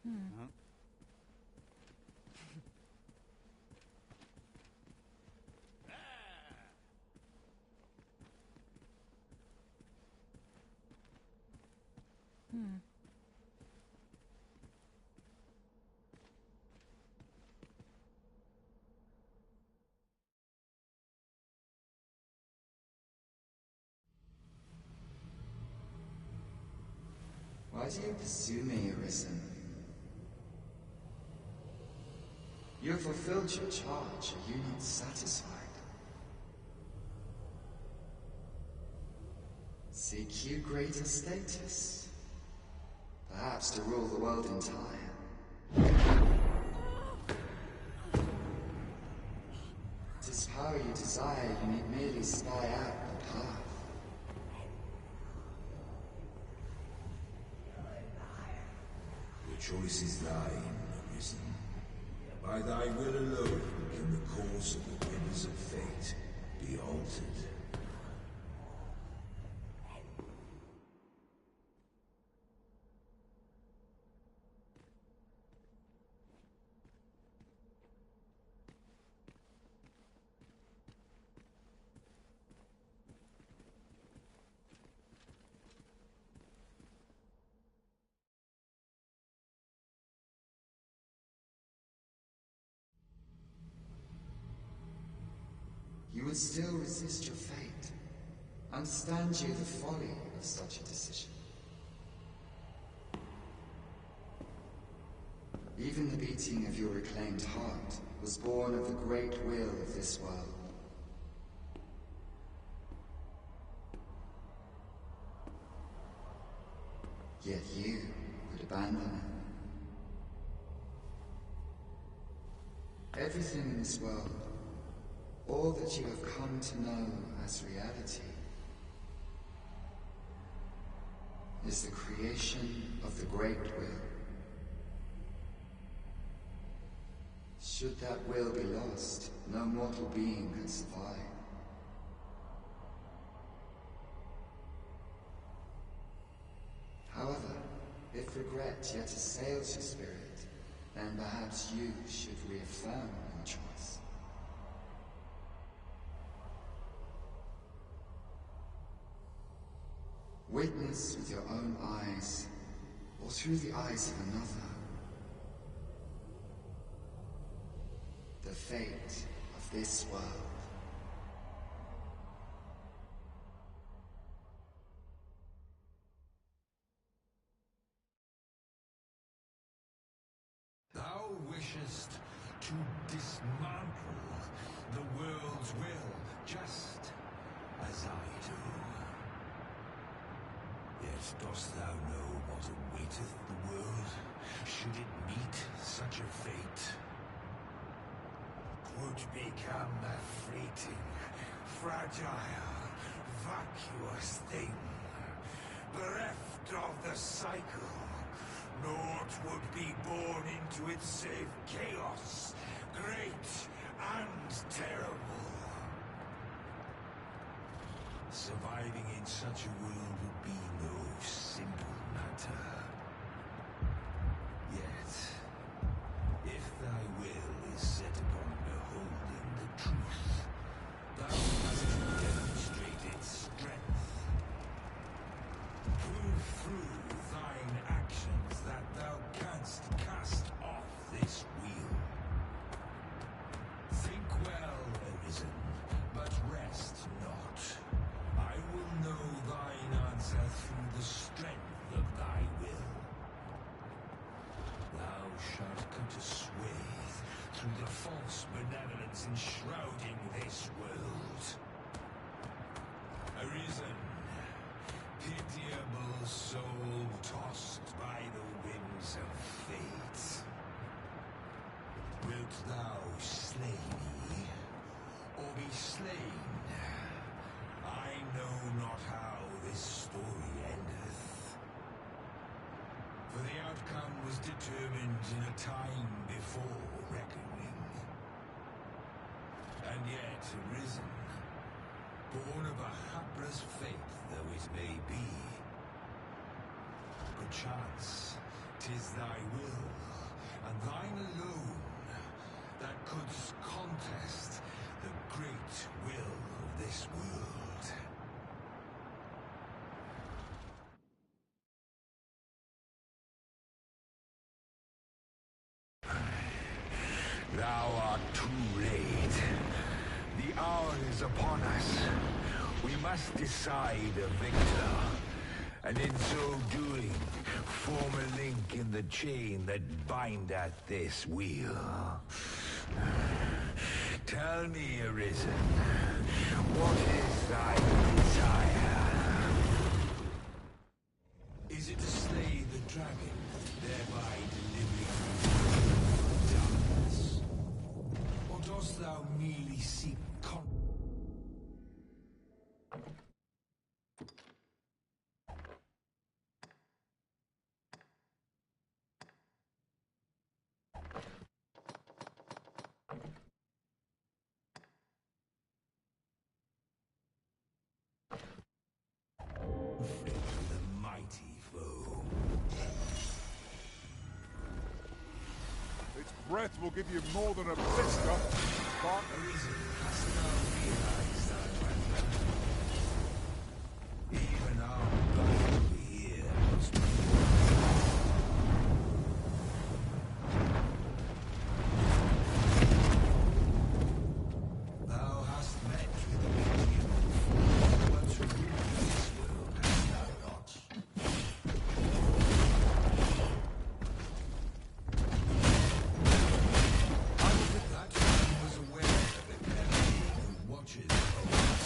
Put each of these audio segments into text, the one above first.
Huh? Why do you pursue me, Arisen? You have fulfilled your charge. Are you not satisfied? Seek you greater status? Perhaps to rule the world entire? It is power you desire, you need merely spy out the path. The choice is thine, Arisen. By thy will alone can the course of the winds of fate be altered. You would still resist your fate. Understand you the folly of such a decision. Even the beating of your reclaimed heart was born of the great will of this world. Yet you would abandon it. Everything in this world, all that you have come to know as reality, is the creation of the great will. Should that will be lost, no mortal being can survive. However, if regret yet assails your spirit, then perhaps you should reaffirm your choice. Witness with your own eyes, or through the eyes of another, the fate of this world. Thou wishest to dismantle the world's will, just as I do. Yet dost thou know what awaiteth the world, should it meet such a fate? 'Twould become a fleeting, fragile, vacuous thing, bereft of the cycle. Naught would be born into it save chaos, great and terrible. Surviving in such a world would be no simple matter. Yet, if thy will is set upon beholding the truth, thou must demonstrate its strength. Prove through thine actions that thou canst cast off this wheel. Think well, Arisen, but rest not. I will know thine answer through the strength of thy will. Thou shalt come to swathe through the false benevolence enshrouding this world. Arisen, pitiable soul tossed by the winds of fate. Wilt thou slay me, or be slain? I know not how this story endeth. For the outcome was determined in a time before reckoning. And yet Arisen, born of a hapless fate though it may be, perchance is thy will, and thine alone, that couldst contest the great will of this world. Thou art too late. The hour is upon us. We must decide a victor, and in so doing, form a link in the chain that bindeth this wheel. Tell me, Arisen, what is thy desire? Is it to slay the dragon, thereby delivering darkness? Or dost thou merely seek conflict with a mighty foe? Its breath will give you more than a blister, but Arisen, hast thou realized thy weapon? Even our battle here must be thou hast met with the medium before, but to rule this world hast thou not. I was at that time was aware of the enemy who watches over us.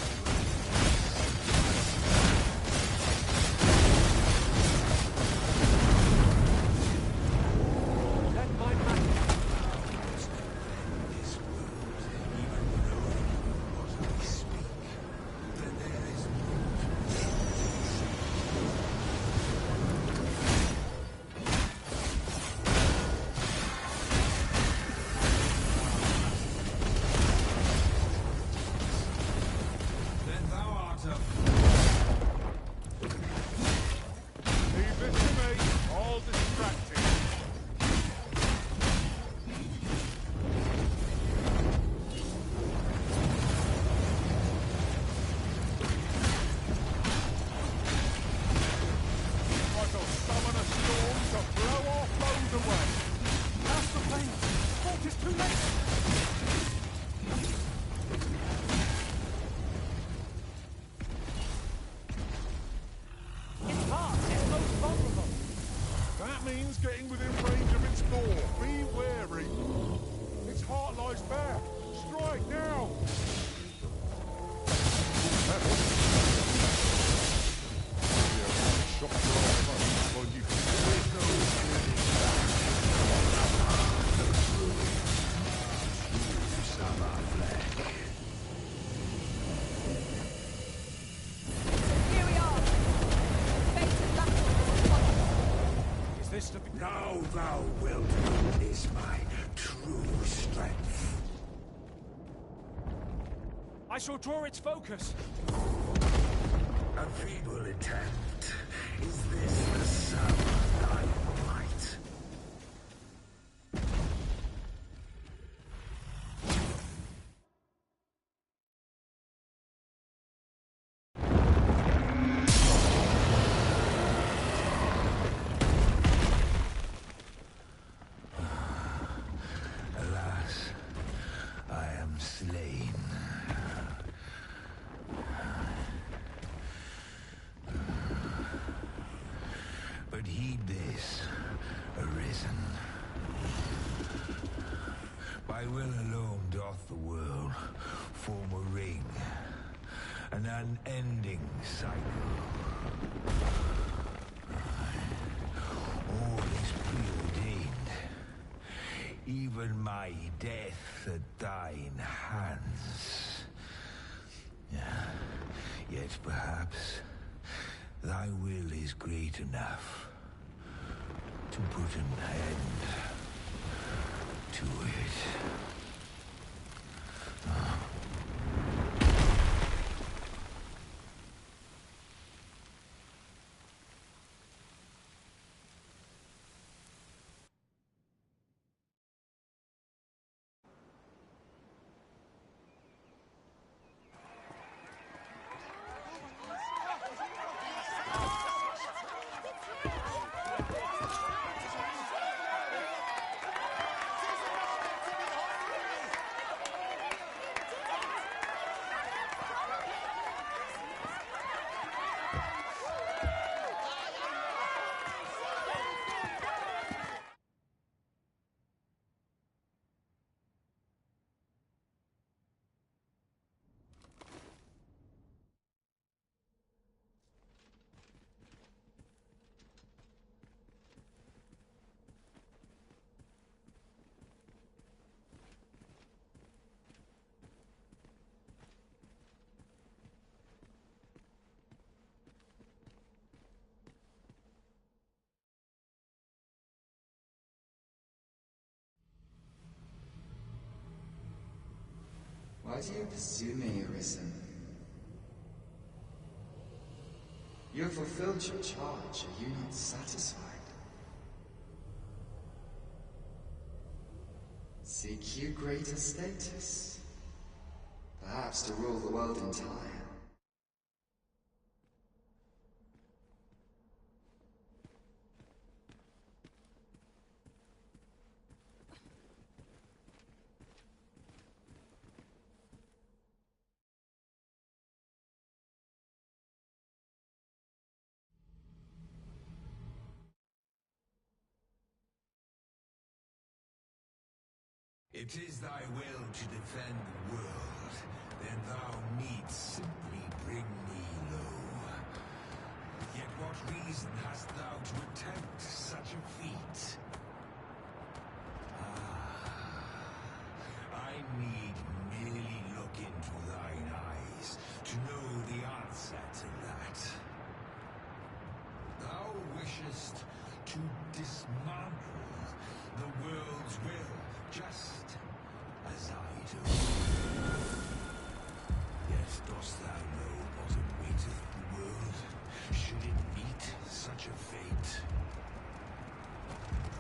Let my magic Must defend this world, even knowing what I speak. That there is more to this. Then thou art a leave this to me. I'll distract him. I shall summon a storm to blow our foes away. Cast the plane! Fort is too late! Its heart is most vulnerable. That means getting within range of its door. Be wary. Its heart lies bare. Strike now. Shot for our foes while you Here we are. Fate and battle. Is this to be... now thou wilt is my true strength. I shall draw its focus. A feeble attempt. Is this the sum of thy might? Alas, I am slain. But heed this, Arisen. By will alone doth the world form a ring, an unending cycle. All is preordained, even my death at thine hands. Yet perhaps thy will is great enough to put an end to it. Why do you pursue me, Arisen? You have fulfilled your charge. Are you not satisfied? Seek you greater status? Perhaps to rule the world entire. It is thy will to defend the world, then thou needst simply bring me low. Yet what reason hast thou to attempt such a feat? I need merely look into thine eyes to know the answer to that. Thou wishest to dismantle the world's will, just as I do. Yet dost thou know what awaiteth the world, should it meet such a fate?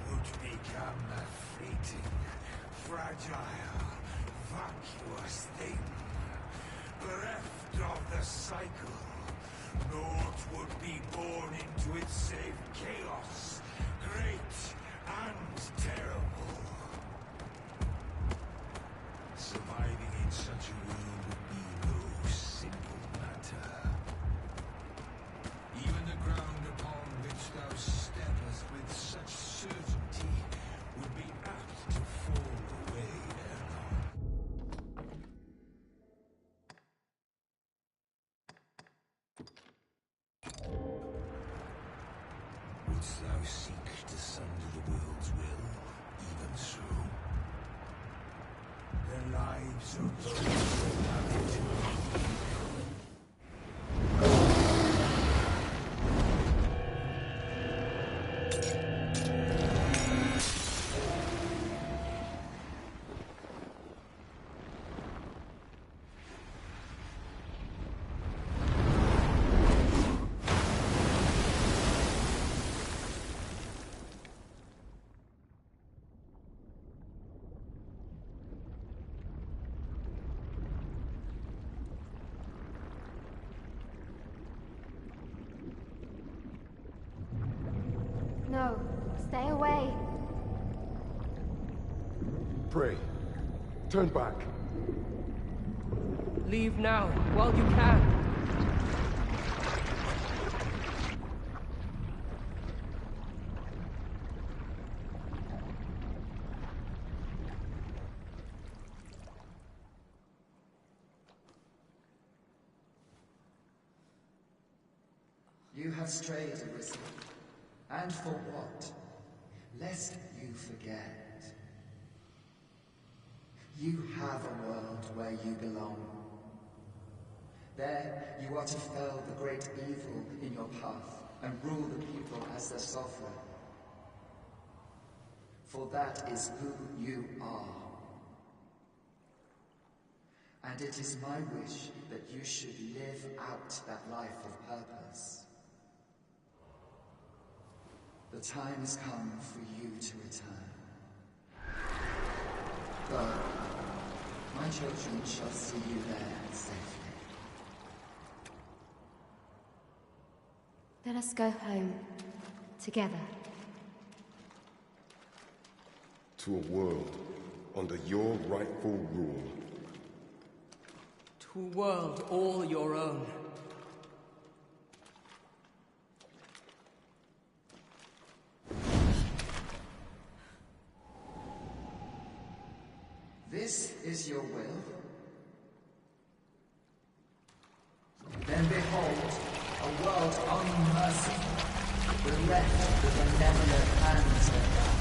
'Twould become a fleeting, fragile, vacuous thing, bereft of the cycle. Naught would be born into its save chaos, great and terrible. Surviving in such a world would be no simple matter. Even the ground upon which thou steppest with such certainty would be apt to fall away ere long. Wouldst thou seek to sunder the world's will, even so? The lives of those who have it. No, stay away. Pray. Turn back. Leave now, while you can. You have strayed, Arisen. And for what? Lest you forget. You have a world where you belong. There, you are to fell the great evil in your path and rule the people as their sovereign. For that is who you are. And it is my wish that you should live out that life of purpose. The time has come for you to return. Go. My children shall see you there safely. Let us go home. Together. To a world under your rightful rule. To a world all your own. This is your will? Then behold, a world unmerciful, bereft the benevolent hands of God.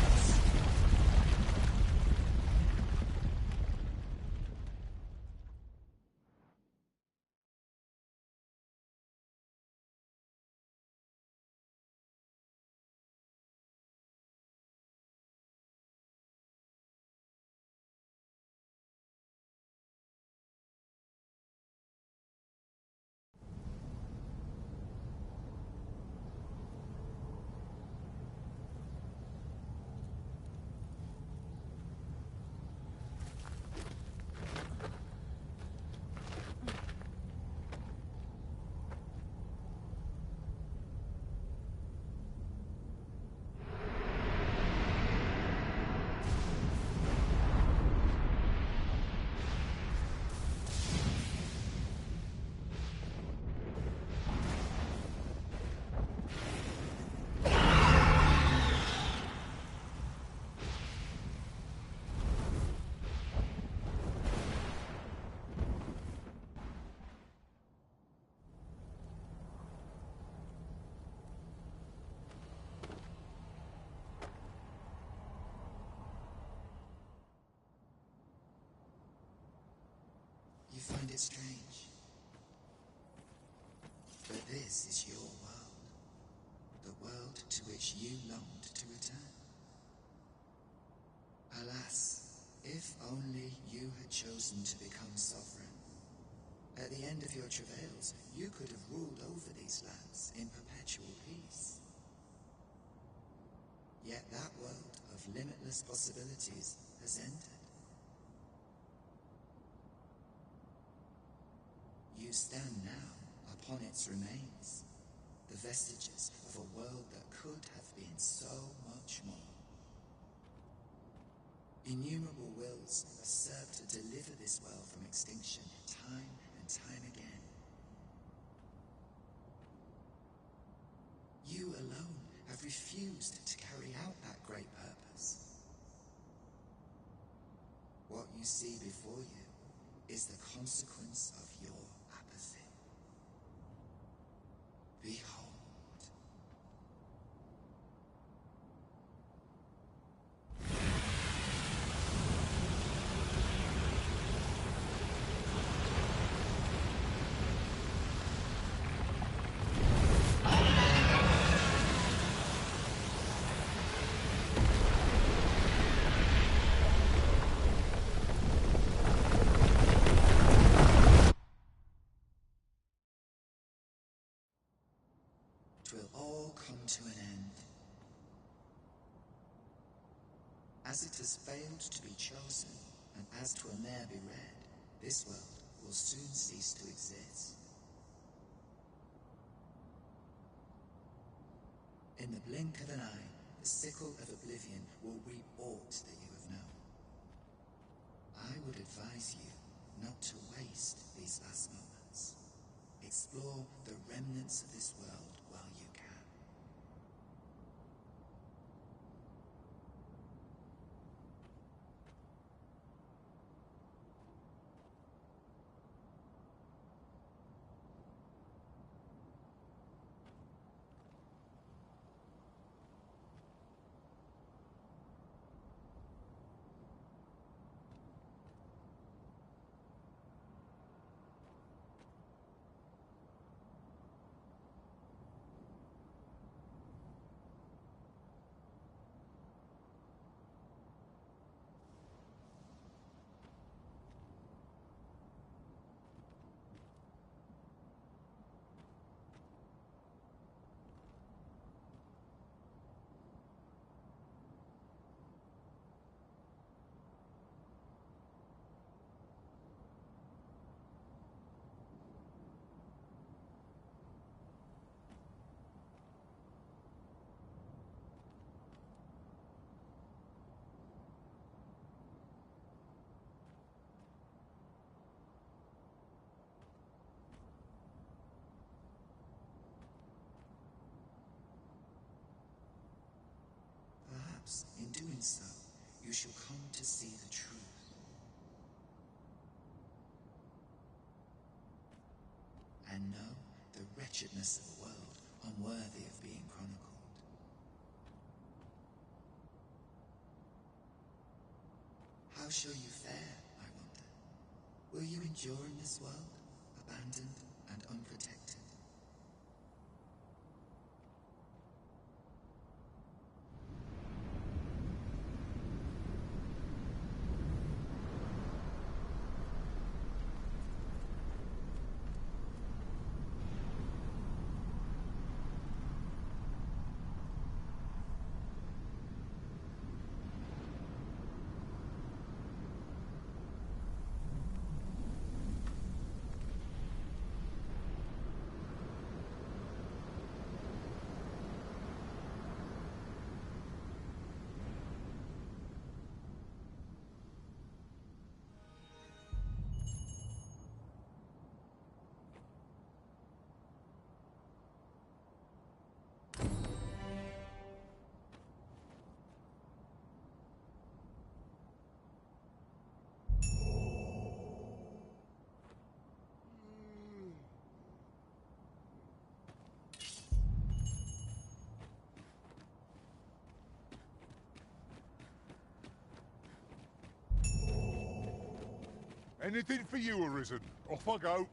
find it strange. But this is your world. The world to which you longed to return. Alas, if only you had chosen to become sovereign. At the end of your travails, you could have ruled over these lands in perpetual peace. Yet that world of limitless possibilities has ended. You stand now upon its remains, the vestiges of a world that could have been so much more. Innumerable wills have served to deliver this world from extinction time and time again. You alone have refused to carry out that great purpose. What you see before you is the consequence of your apathy. Behold. 'Twill all come to an end. As it has failed to be chosen, and as 'twill ne'er be read, this world will soon cease to exist. In the blink of an eye, the sickle of oblivion will reap aught that you have known. I would advise you not to waste these last moments. Explore the remnants of this world while you can. Perhaps, in doing so, you shall come to see the truth. And know the wretchedness of a world unworthy of being chronicled. How shall you fare, I wonder? Will you endure in this world, abandoned and unprotected? Anything for you, Arisen. Off I go.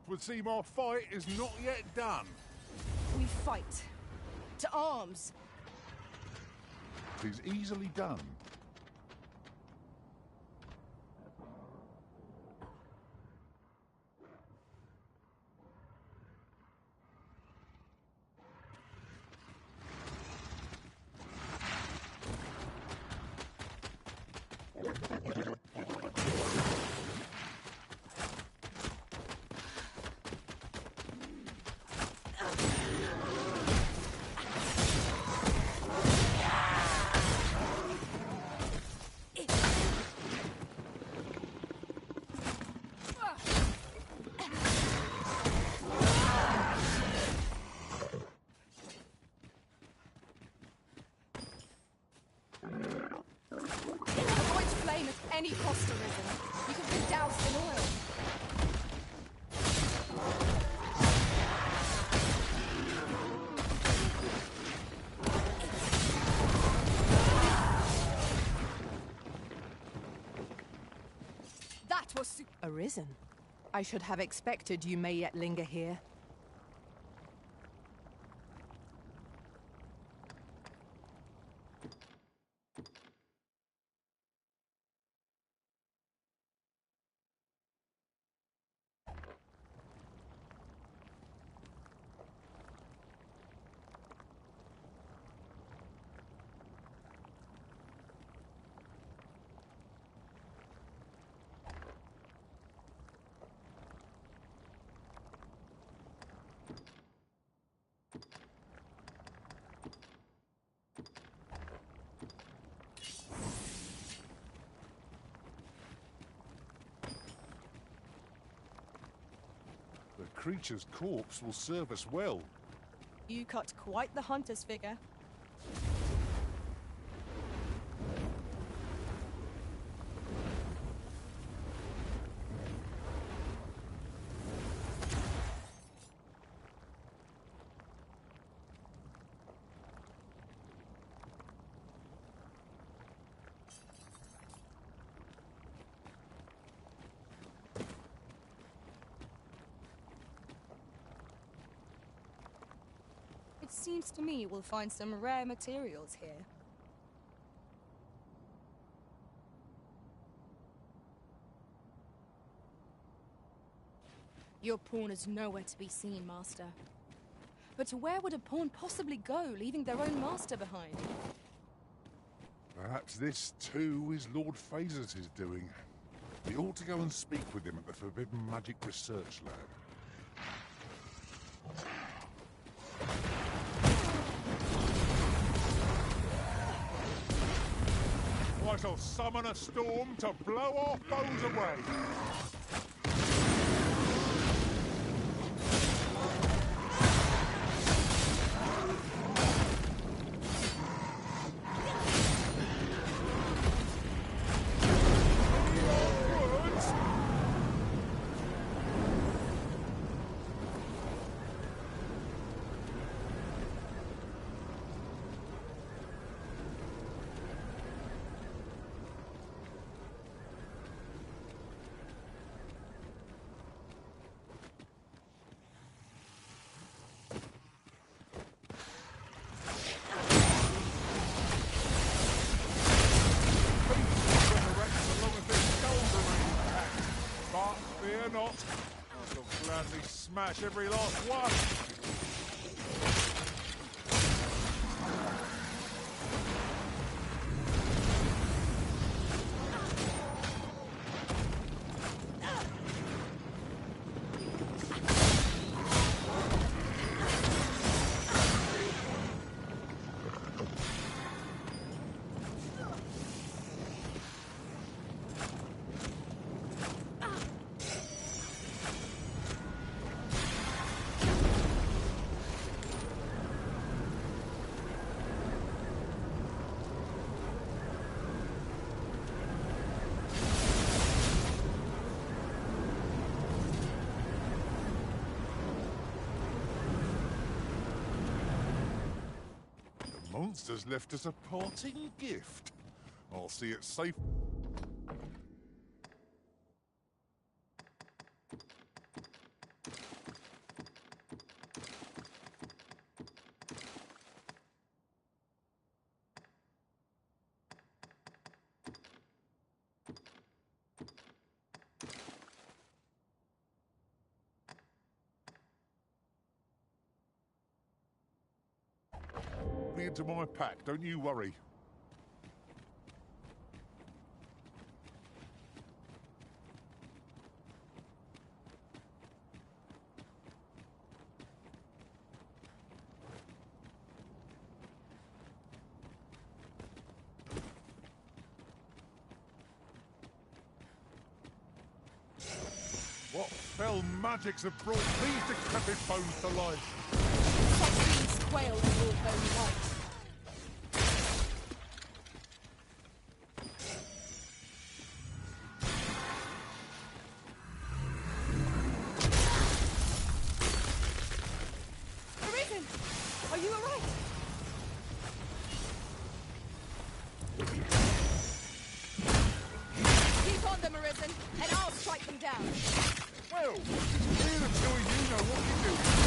Would seem our fight is not yet done. We fight. To arms. It is easily done. Any cost Arisen. You can be doused in oil. That was Arisen? I should have expected you may yet linger here. The creature's corpse will serve us well. You cut quite the hunter's figure. It seems to me we'll find some rare materials here. Your pawn is nowhere to be seen, Master. But where would a pawn possibly go, leaving their own master behind? Perhaps this, too, is Lord Phaesus' doing. We ought to go and speak with him at the Forbidden Magic Research Lab. I shall summon a storm to blow our foes away. Not. I shall gladly smash every last one. monster's left us a parting gift. I'll see it safe. Into my pack, don't you worry. What fell magics have brought these decrepit bones to life? These quailed in your own light. Are you alright? Keep on them, Arisen, and I'll strike them down. Well, it's clear the two of you know what you're doing.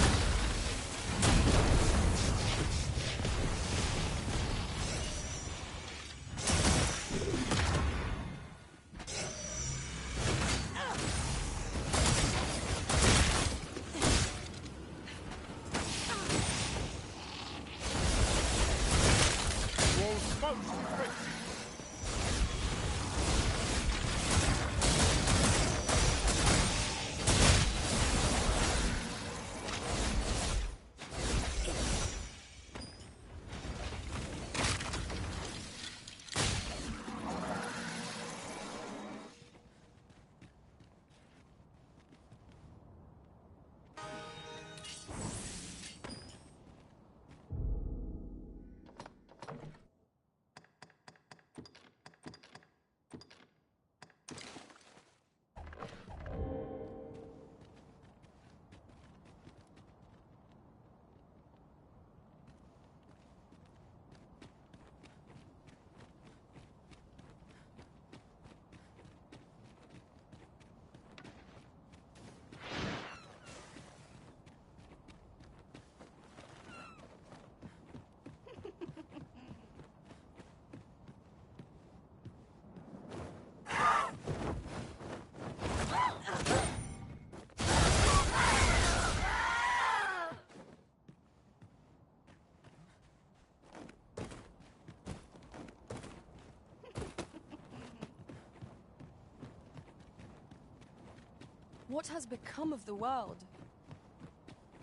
What has become of the world?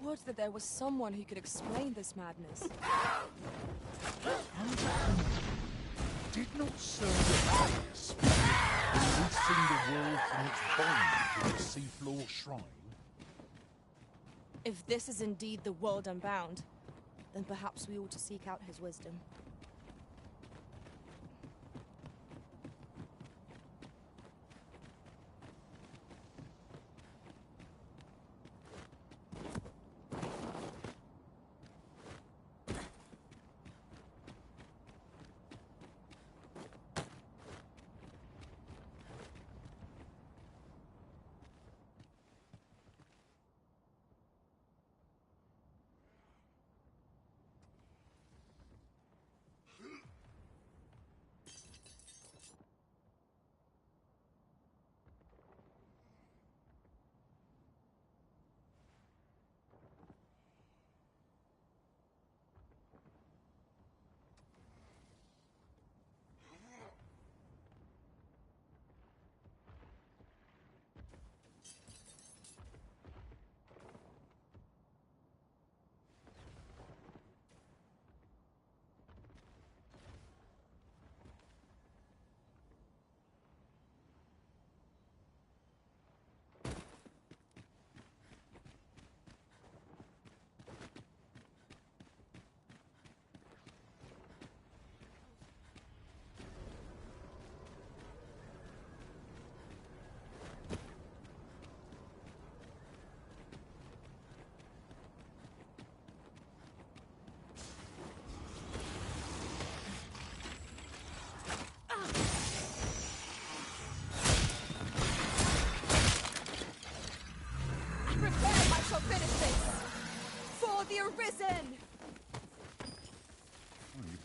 Would that there was someone who could explain this madness. Did not serve Atreus releasing the world from its bond to the seafloor shrine? If this is indeed the world unbound, then perhaps we ought to seek out his wisdom.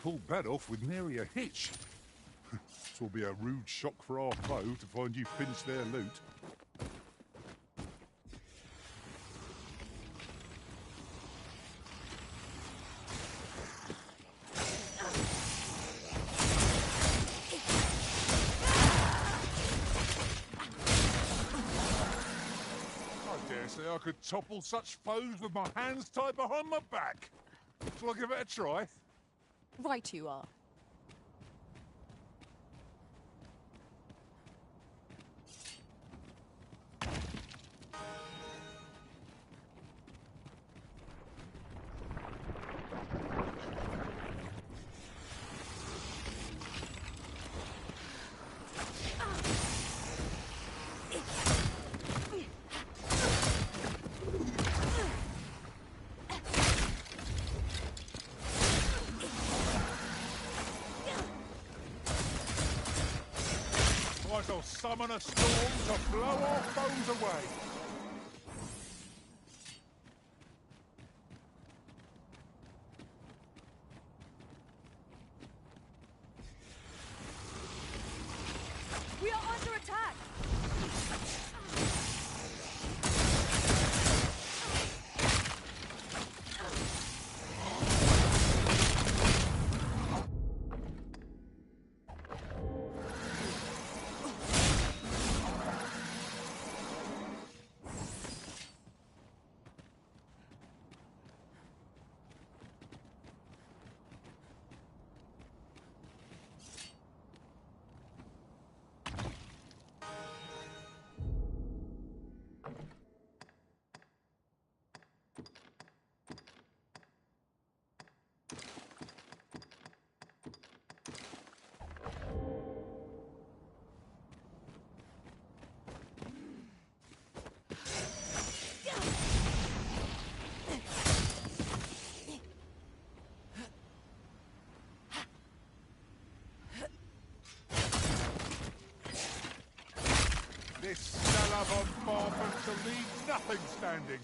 pulled that off with nary a hitch. This will be a rude shock for our foe to find you finished their loot. I dare say I could topple such foes with my hands tied behind my back. Shall I give it a try? Right you are. I shall summon a storm to blow our foes away. We are under attack! This Salabon Barford shall leave nothing standing.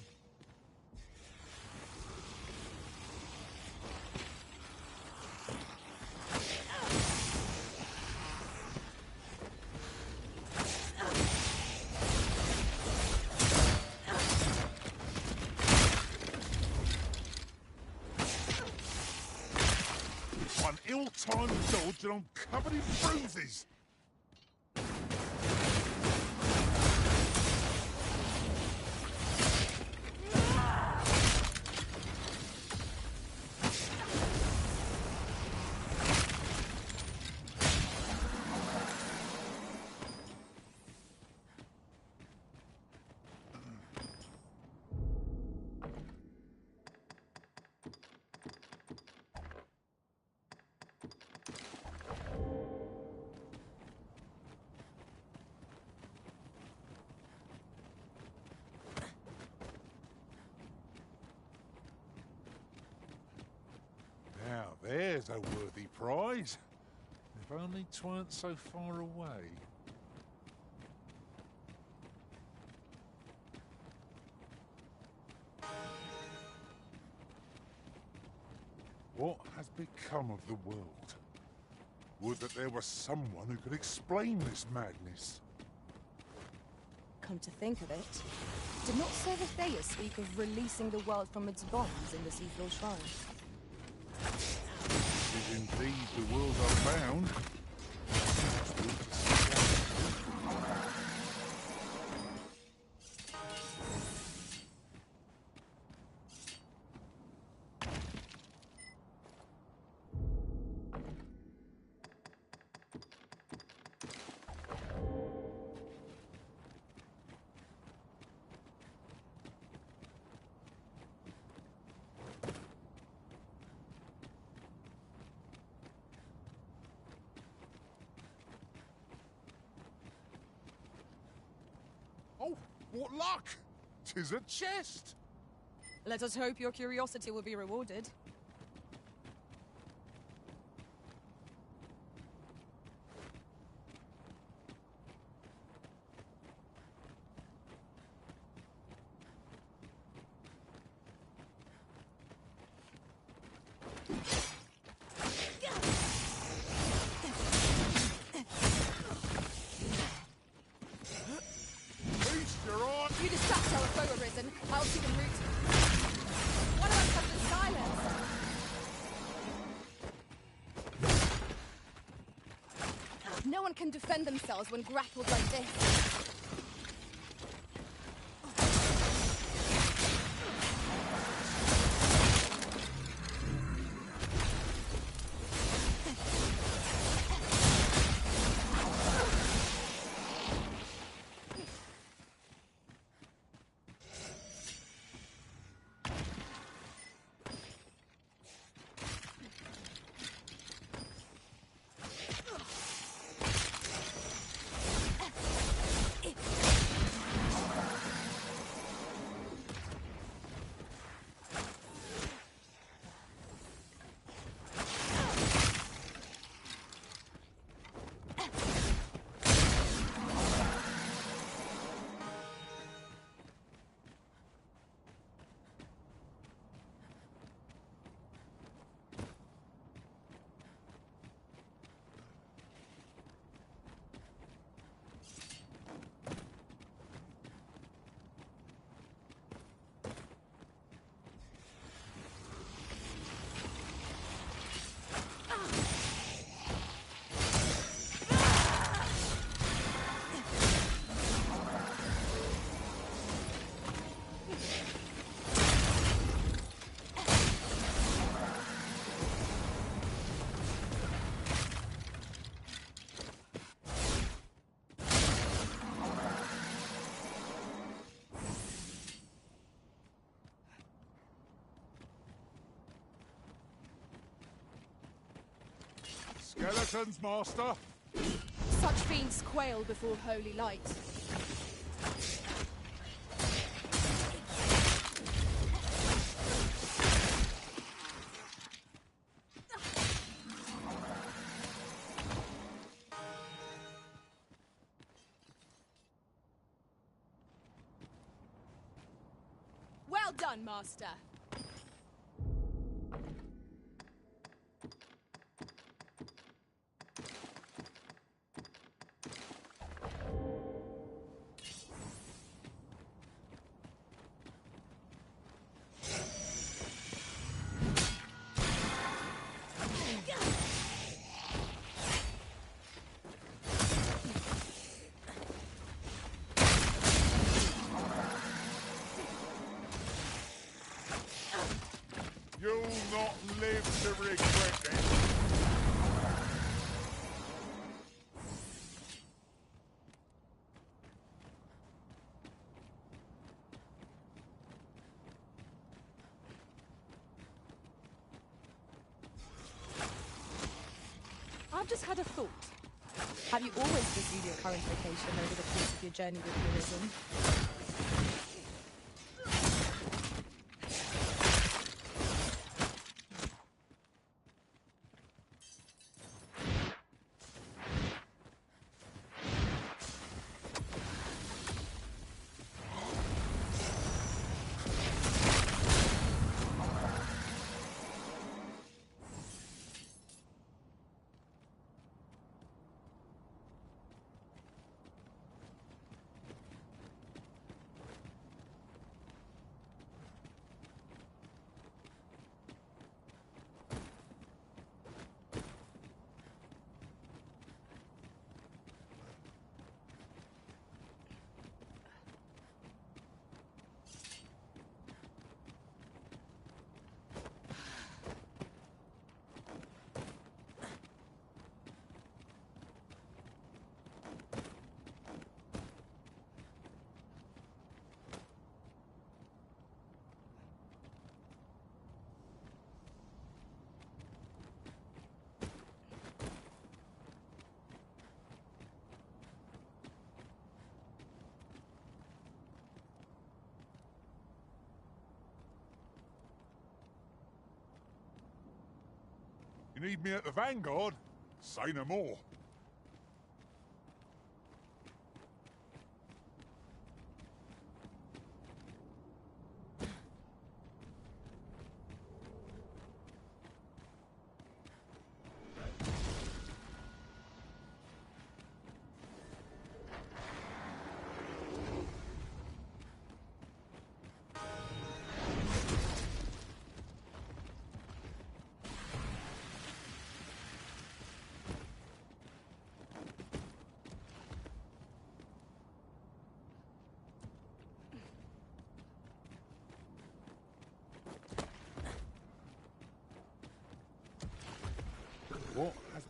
One ill-timed dodge and I'm covered in bruises. Now there's a worthy prize. If only 'tweren't so far away. What has become of the world? Would that there was someone who could explain this madness. Come to think of it, did not Servitheia speak of releasing the world from its bonds in this evil shrine? If indeed the world are bound. Oh, what luck! 'Tis a chest! Let us hope your curiosity will be rewarded. else even root? One of us has been silenced. No one can defend themselves when grappled like this. Skeletons, Master! Such fiends quail before holy light. Well done, Master. You'll not live to regret it. I've just had a thought. Have you always pursued your current vocation over the course of your journey with the Arisen? You need me at the Vanguard? Say no more.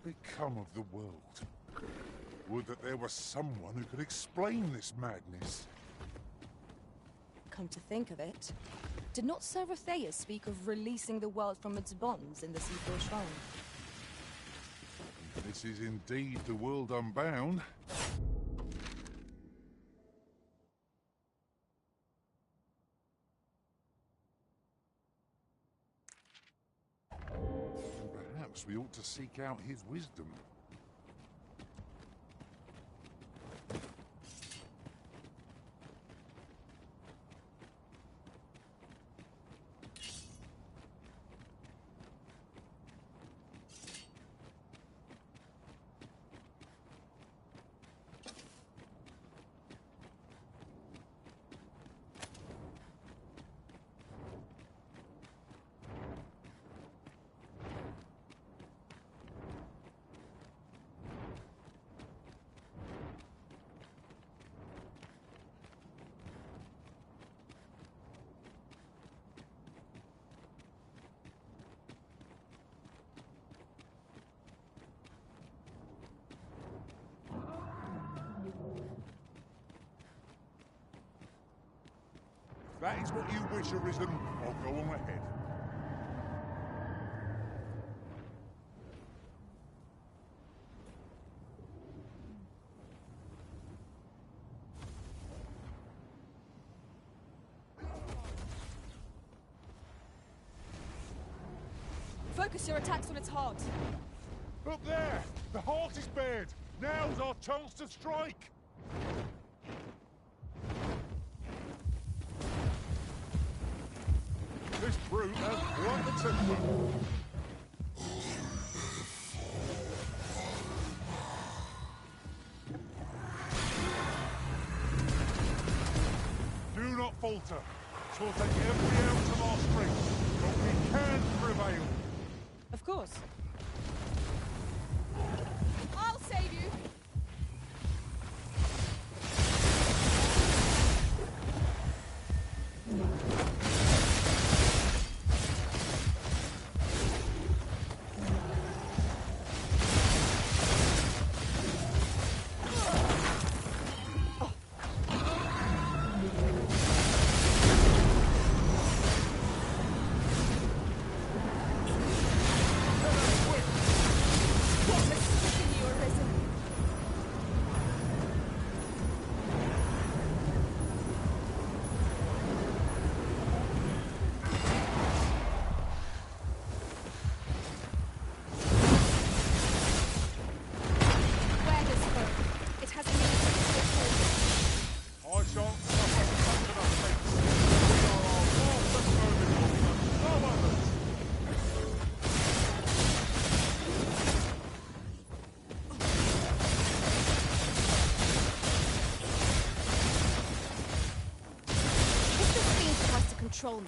become of the world? Would that there was someone who could explain this madness. Come to think of it, did not Sir Rotheus speak of releasing the world from its bonds in the Seaforth Shrine? This is indeed the world unbound. And perhaps we ought to seek out his wisdom. If that is what you wish, Arisen, I'll go on ahead. Focus your attacks on its heart. Up there! The heart is bared! Now's our chance to strike! This brute has quite the temper. Do not falter. Twill take every ounce of our strength, but we can prevail. Of course. I'll save you! Control me.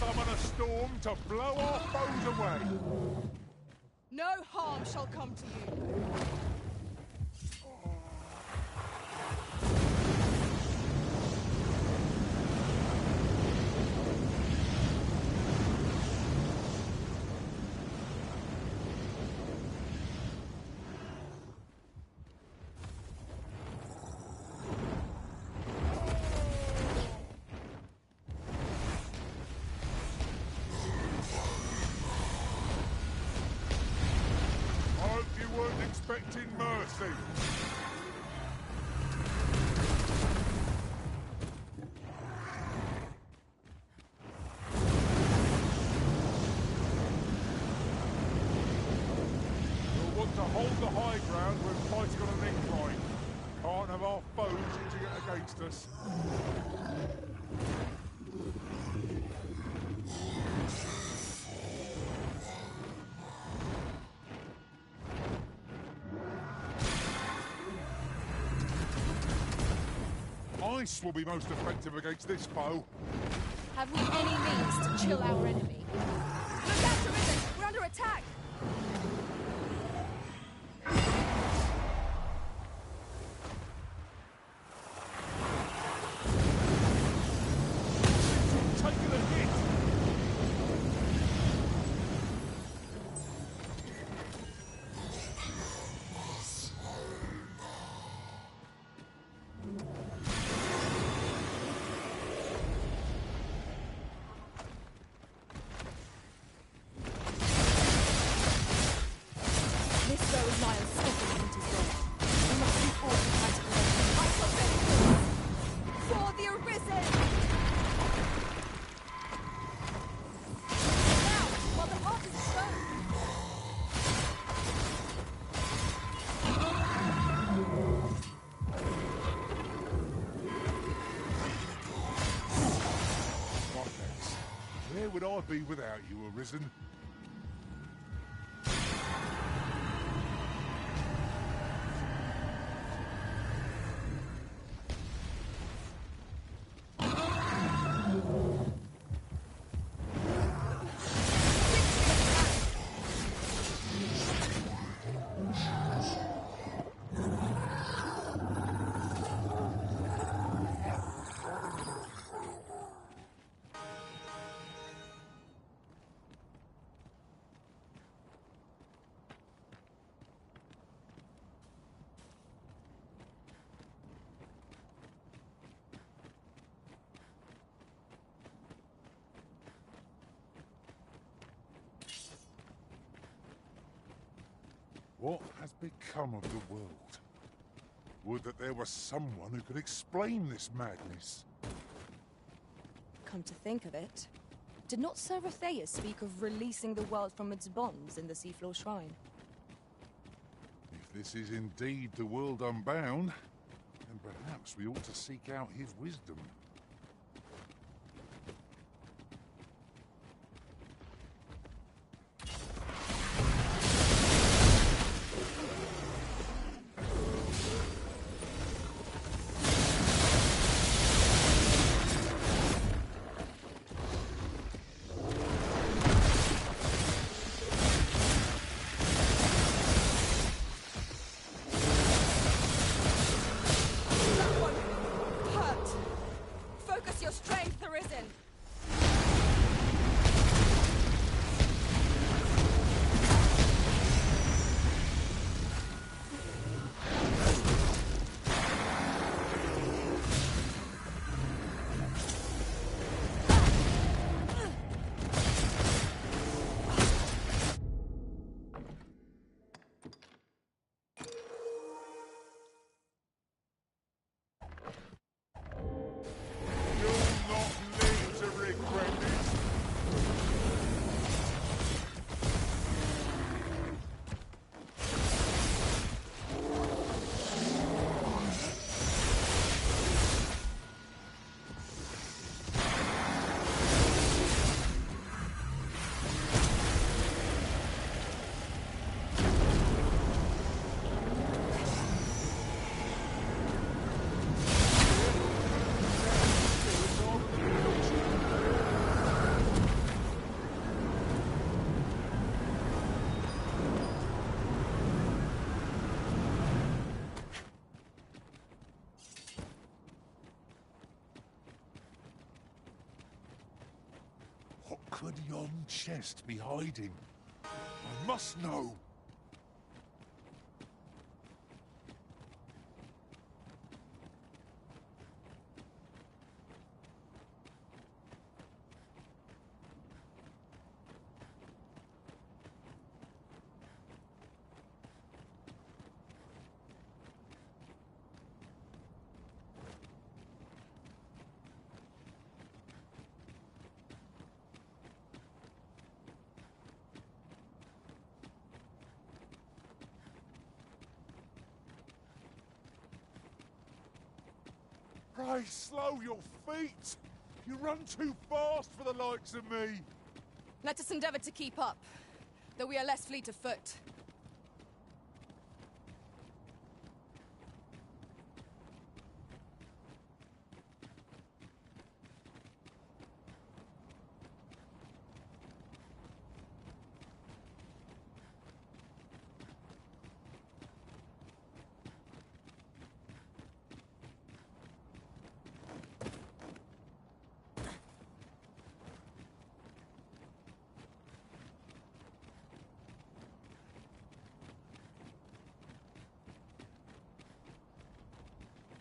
summon a storm to blow our foes away. No harm shall come to you. Expecting mercy. We'll want to hold the high ground when fighting on an incline. Can't have our foes using it against us. Ice will be most effective against this foe. Have we any means to chill our enemy? Look out, Risen! We're under attack! Taking a hit! Where would I be without you, Arisen? What has become of the world? Would that there was someone who could explain this madness. Come to think of it, did not Sir Theus speak of releasing the world from its bonds in the Seafloor Shrine? If this is indeed the world unbound, then perhaps we ought to seek out his wisdom. could yon chest be hiding? I must know. Pray, slow your feet! You run too fast for the likes of me! Let us endeavor to keep up, though we are less fleet of foot.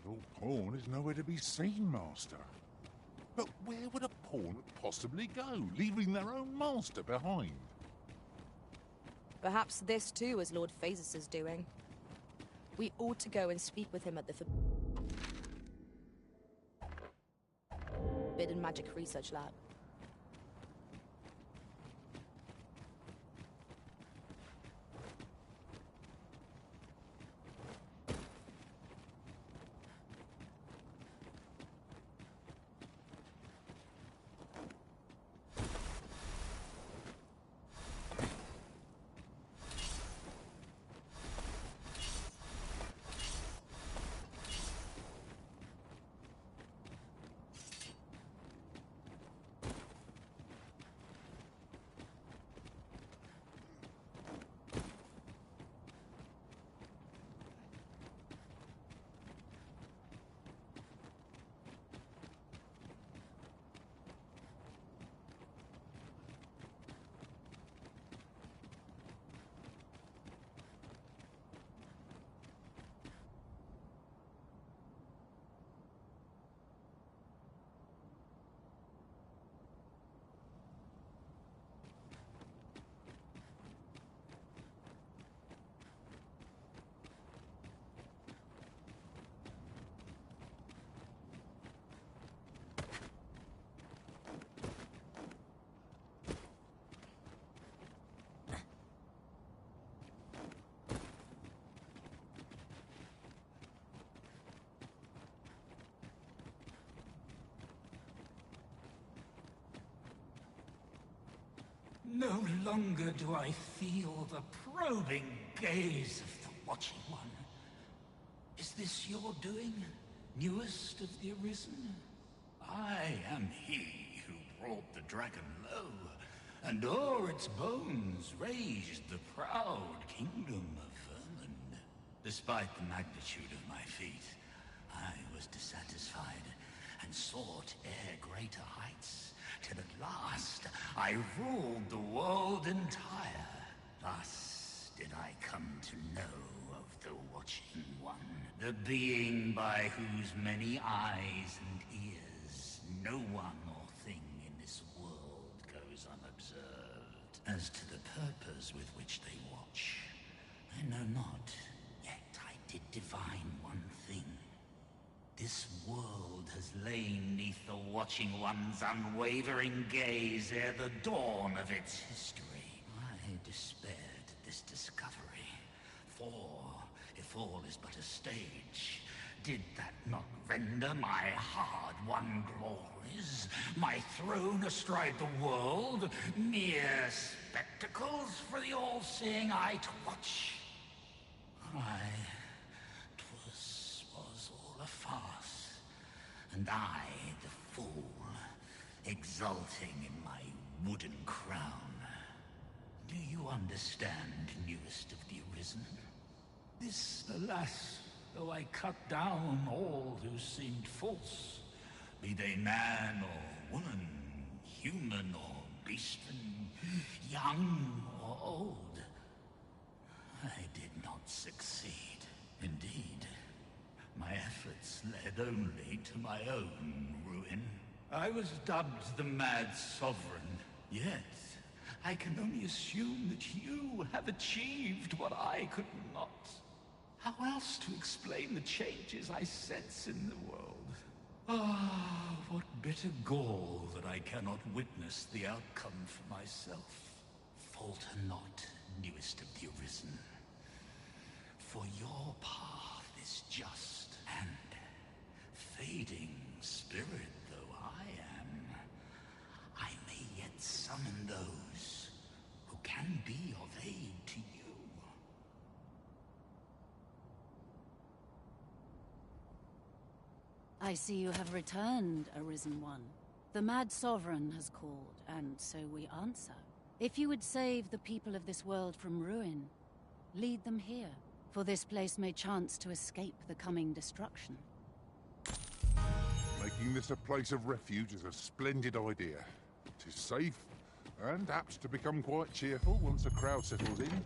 Your pawn is nowhere to be seen, Master. But where would a pawn possibly go, leaving their own master behind? Perhaps this too is Lord Phasis' doing. We ought to go and speak with him at the Forbidden Magic Research Lab. No longer do I feel the probing gaze of the Watching One. Is this your doing, newest of the Arisen? I am he who brought the dragon low, and o'er its bones raised the proud kingdom of vermin. Despite the magnitude of my feat, I was dissatisfied, and sought ere greater heights. Till at last I ruled the world entire. Thus did I come to know of the Watching One, the being by whose many eyes and ears no one or thing in this world goes unobserved. As to the purpose with which they watch, I know not, yet I did divine one thing. This world has lain neath the Watching One's unwavering gaze ere the dawn of its history. I despaired at this discovery, for if all is but a stage, did that not render my hard-won glories, my throne astride the world, mere spectacles for the all-seeing eye to watch? Was all a farce, and I, the fool, exulting in my wooden crown. Do you understand, newest of the Arisen? This, alas, though I cut down all who seemed false, be they man or woman, human or beastmen, young or old. I did not succeed. Indeed, my efforts led only to my own ruin. I was dubbed the Mad Sovereign, yet I can only assume that you have achieved what I could not. How else to explain the changes I sense in the world? Ah, what bitter gall that I cannot witness the outcome for myself. Falter not, newest of the Arisen. For your path is just, and fading spirit though I am, I may yet summon those who can be of aid to you. I see you have returned, Arisen One. The Mad Sovereign has called, and so we answer. If you would save the people of this world from ruin, lead them here, for this place may chance to escape the coming destruction. Making this a place of refuge is a splendid idea. It is safe, and apt to become quite cheerful once the crowd settles in.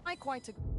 I quite agree.